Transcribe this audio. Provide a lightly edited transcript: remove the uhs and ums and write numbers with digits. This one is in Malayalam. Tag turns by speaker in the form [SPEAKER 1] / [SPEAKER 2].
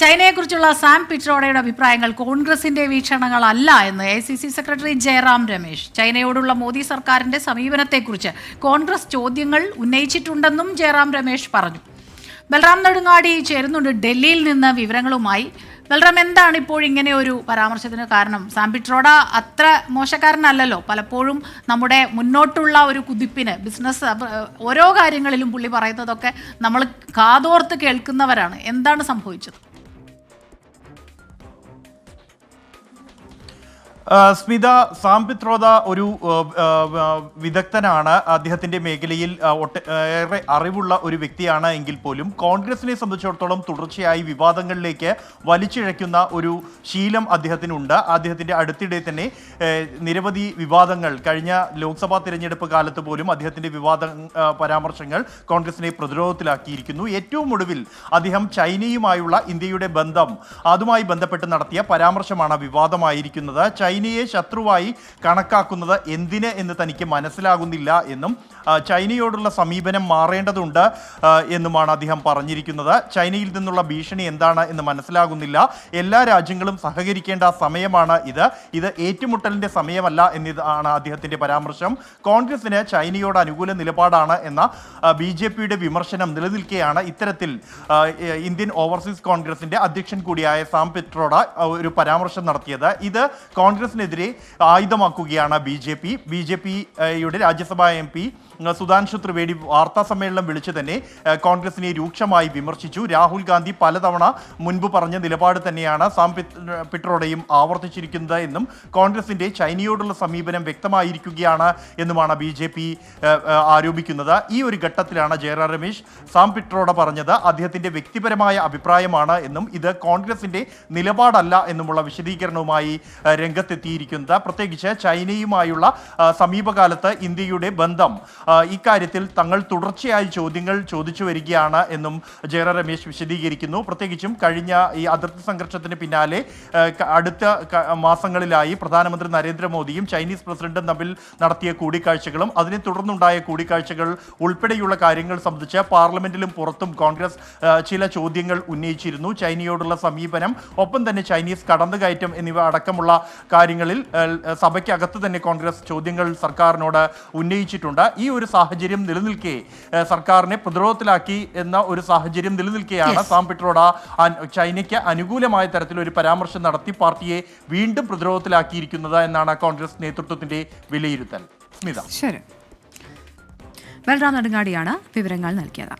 [SPEAKER 1] ചൈനയെക്കുറിച്ചുള്ള സാം പിട്രോഡയുടെ അഭിപ്രായങ്ങൾ കോൺഗ്രസിന്റെ വീക്ഷണങ്ങളല്ല എന്ന് AICC സെക്രട്ടറി ജയറാം രമേശ്. ചൈനയോടുള്ള മോദി സർക്കാരിന്റെ സമീപനത്തെക്കുറിച്ച് കോൺഗ്രസ് ചോദ്യങ്ങൾ ഉന്നയിച്ചിട്ടുണ്ടെന്നും ജയറാം രമേശ് പറഞ്ഞു. ബൽറാം നെടുങ്ങാടി ചേരുന്നുണ്ട് ഡൽഹിയിൽ നിന്ന് വിവരങ്ങളുമായി. ബൽറാം, എന്താണ് ഇപ്പോൾ ഇങ്ങനെ ഒരു പരാമർശത്തിന് കാരണം? സാം പിട്രോഡ അത്ര മോശക്കാരനല്ലല്ലോ. പലപ്പോഴും നമ്മുടെ മുന്നോട്ടുള്ള ഒരു കുതിപ്പിന് ബിസിനസ് ഓരോ കാര്യങ്ങളിലും പുള്ളി പറയുന്നതൊക്കെ നമ്മൾ കാതോർത്ത് കേൾക്കുന്നവരാണ്. എന്താണ് സംഭവിച്ചത്?
[SPEAKER 2] സ്മിത, സാം പിട്രോഡ ഒരു വിദഗ്ധനാണ്. അദ്ദേഹത്തിന്റെ മേഖലയിൽ ഏറെ അറിവുള്ള ഒരു വ്യക്തിയാണ്. എങ്കിൽ പോലും കോൺഗ്രസിനെ സംബന്ധിച്ചിടത്തോളം തുടർച്ചയായി വിവാദങ്ങളിലേക്ക് വലിച്ചിഴയ്ക്കുന്ന ഒരു ശീലം അദ്ദേഹത്തിനുണ്ട്. അദ്ദേഹത്തിന്റെ അടുത്തിടെ തന്നെ നിരവധി വിവാദങ്ങൾ, കഴിഞ്ഞ ലോക്സഭാ തിരഞ്ഞെടുപ്പ് കാലത്ത് പോലും അദ്ദേഹത്തിന്റെ പരാമർശങ്ങൾ കോൺഗ്രസിനെ പ്രതിരോധത്തിലാക്കിയിരിക്കുന്നു. ഏറ്റവും ഒടുവിൽ അദ്ദേഹം ചൈനയുമായുള്ള ഇന്ത്യയുടെ ബന്ധം, അതുമായി ബന്ധപ്പെട്ട് നടത്തിയ പരാമർശമാണ് വിവാദമായിരിക്കുന്നത്. ചൈനയെ ശത്രുവായി കണക്കാക്കുന്നത് എന്തിന് എന്ന് തനിക്ക് മനസ്സിലാകുന്നില്ല എന്നും ചൈനയോടുള്ള സമീപനം മാറേണ്ടതുണ്ട് എന്നുമാണ് അദ്ദേഹം പറഞ്ഞിരിക്കുന്നത്. ചൈനയിൽ നിന്നുള്ള ഭീഷണി എന്താണ് എന്ന് മനസ്സിലാകുന്നില്ല. എല്ലാ രാജ്യങ്ങളും സഹകരിക്കേണ്ട സമയമാണ് ഇത് ഏറ്റുമുട്ടലിന്റെ സമയമല്ല എന്നതാണ് അദ്ദേഹത്തിന്റെ പരാമർശം. കോൺഗ്രസിന് ചൈനയോട് അനുകൂല നിലപാടാണ് എന്ന BJPയുടെ വിമർശനം നിലനിൽക്കെയാണ് ഇത്തരത്തിൽ ഇന്ത്യൻ ഓവർസീസ് കോൺഗ്രസിന്റെ അധ്യക്ഷൻ കൂടിയായ സാം പിട്രോഡ ഒരു പരാമർശം നടത്തിയത്. ഇത് കോൺഗ്രസിനെതിരെ ആയുധമാക്കുകയാണ് BJPയുടെ രാജ്യസഭാ MP സുധാൻഷു ത്രിവേദി വാർത്താ സമ്മേളനം വിളിച്ചു തന്നെ കോൺഗ്രസിനെ രൂക്ഷമായി വിമർശിച്ചു. രാഹുൽ ഗാന്ധി പലതവണ മുൻപ് പറഞ്ഞ നിലപാട് തന്നെയാണ് സാം പിട്രോഡയും ആവർത്തിച്ചിരിക്കുന്നത് എന്നും കോൺഗ്രസിന്റെ ചൈനയോടുള്ള സമീപനം വ്യക്തമായിരിക്കുകയാണ് എന്നുമാണ് BJP ആരോപിക്കുന്നത്. ഈ ഒരു ഘട്ടത്തിലാണ് ജയറാം രമേശ് സാം പിട്രോഡ പറഞ്ഞത് അദ്ദേഹത്തിന്റെ വ്യക്തിപരമായ അഭിപ്രായമാണ് എന്നും ഇത് കോൺഗ്രസിന്റെ നിലപാടല്ല എന്നുമുള്ള വിശദീകരണവുമായി രംഗത്തെത്തിയിരിക്കുന്നത്. പ്രത്യേകിച്ച് ചൈനയുമായുള്ള സമീപകാലത്ത് ഇന്ത്യയുടെ ബന്ധം, ഇക്കാര്യത്തിൽ തങ്ങൾ തുടർച്ചയായി ചോദ്യങ്ങൾ ചോദിച്ചു വരികയാണ് എന്നും ജയറാം രമേശ് വിശദീകരിക്കുന്നു. പ്രത്യേകിച്ചും കഴിഞ്ഞ ഈ അതിർത്തി സംഘർഷത്തിന് പിന്നാലെ അടുത്ത മാസങ്ങളിലായി പ്രധാനമന്ത്രി നരേന്ദ്രമോദിയും ചൈനീസ് പ്രസിഡന്റും തമ്മിൽ നടത്തിയ കൂടിക്കാഴ്ചകളും അതിനെ തുടർന്നുണ്ടായ കൂടിക്കാഴ്ചകൾ ഉൾപ്പെടെയുള്ള കാര്യങ്ങൾ സംബന്ധിച്ച് പാർലമെന്റിലും പുറത്തും കോൺഗ്രസ് ചില ചോദ്യങ്ങൾ ഉന്നയിച്ചിരുന്നു. ചൈനയോടുള്ള സമീപനം, ഒപ്പം തന്നെ ചൈനീസ് കടന്നുകയറ്റം എന്നിവ അടക്കമുള്ള കാര്യങ്ങളിൽ സഭയ്ക്കകത്ത് തന്നെ കോൺഗ്രസ് ചോദ്യങ്ങൾ സർക്കാരിനോട് ഉന്നയിച്ചിട്ടുണ്ട്. ഈ ഒരു സാഹചര്യം നിലനിൽക്കെ, സർക്കാരിനെ പ്രതിരോധത്തിലാക്കി എന്ന ഒരു സാഹചര്യം നിലനിൽക്കെയാണ് സാം പിട്രോഡ ചൈനയ്ക്ക് അനുകൂലമായ തരത്തിൽ ഒരു പരാമർശം നടത്തി പാർട്ടിയെ വീണ്ടും പ്രതിരോധത്തിലാക്കിയിരിക്കുന്നത് എന്നാണ് കോൺഗ്രസ് നേതൃത്വത്തിന്റെ വിലയിരുത്തൽ. സ്മിത.
[SPEAKER 3] ശരി, ബൽറാം നെടുങ്ങാടിയാണ് വിവരങ്ങൾ നൽകിയത്.